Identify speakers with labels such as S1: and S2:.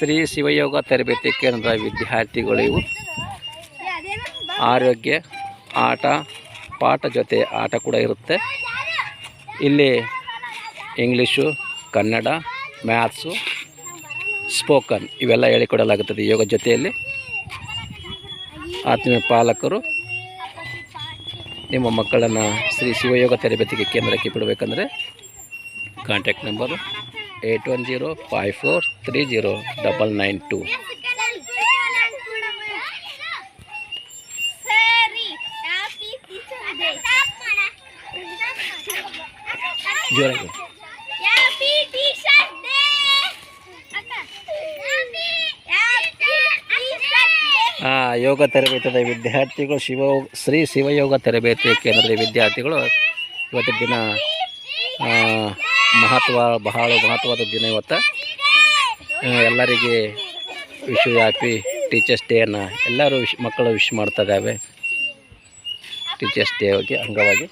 S1: ಶ್ರೀ ಶಿವಯೋಗ ತರಬೇತಿ ಕೇಂದ್ರದ ವಿದ್ಯಾರ್ಥಿಗಳಿಗೂ ಆರೋಗ್ಯ ಆಟ ಪಾಠ ಜೊತೆ ಆಟ ಕೂಡ ಇರುತ್ತೆ. ಇಲ್ಲಿ ಇಂಗ್ಲೀಷು, ಕನ್ನಡ, ಮ್ಯಾಥ್ಸು, ಸ್ಪೋಕನ್ ಇವೆಲ್ಲ ಹೇಳಿಕೊಡಲಾಗುತ್ತದೆ ಯೋಗ ಜೊತೆಯಲ್ಲಿ. ಆತ್ಮೀಯ ಪಾಲಕರು ನಿಮ್ಮ ಮಕ್ಕಳನ್ನು ಶ್ರೀ ಶಿವಯೋಗ ತರಬೇತಿಗೆ ಕೇಂದ್ರಕ್ಕೆ ಬಿಡಬೇಕಂದ್ರೆ ಕಾಂಟ್ಯಾಕ್ಟ್ ನಂಬರು 8105430992. ಜೋರಾಗಿ ಯೋಗ ತರಬೇತಿಯ ವಿದ್ಯಾರ್ಥಿಗಳು ಶ್ರೀ ಶಿವಯೋಗ ತರಬೇತಿ ಕೇಂದ್ರದ ವಿದ್ಯಾರ್ಥಿಗಳು ಇವತ್ತಿನ ದಿನ ಬಹಳ ಮಹತ್ವದ ದಿನ ಇವತ್ತು. ಎಲ್ಲರಿಗೆ ಹ್ಯಾಪಿ ಟೀಚರ್ಸ್ ಡೇಯನ್ನು ಎಲ್ಲರೂ ಮಕ್ಕಳು ವಿಶ್ ಮಾಡ್ತಾ ಇದ್ದಾವೆ. ಟೀಚರ್ಸ್ ಡೇ ಅಂಗವಾಗಿ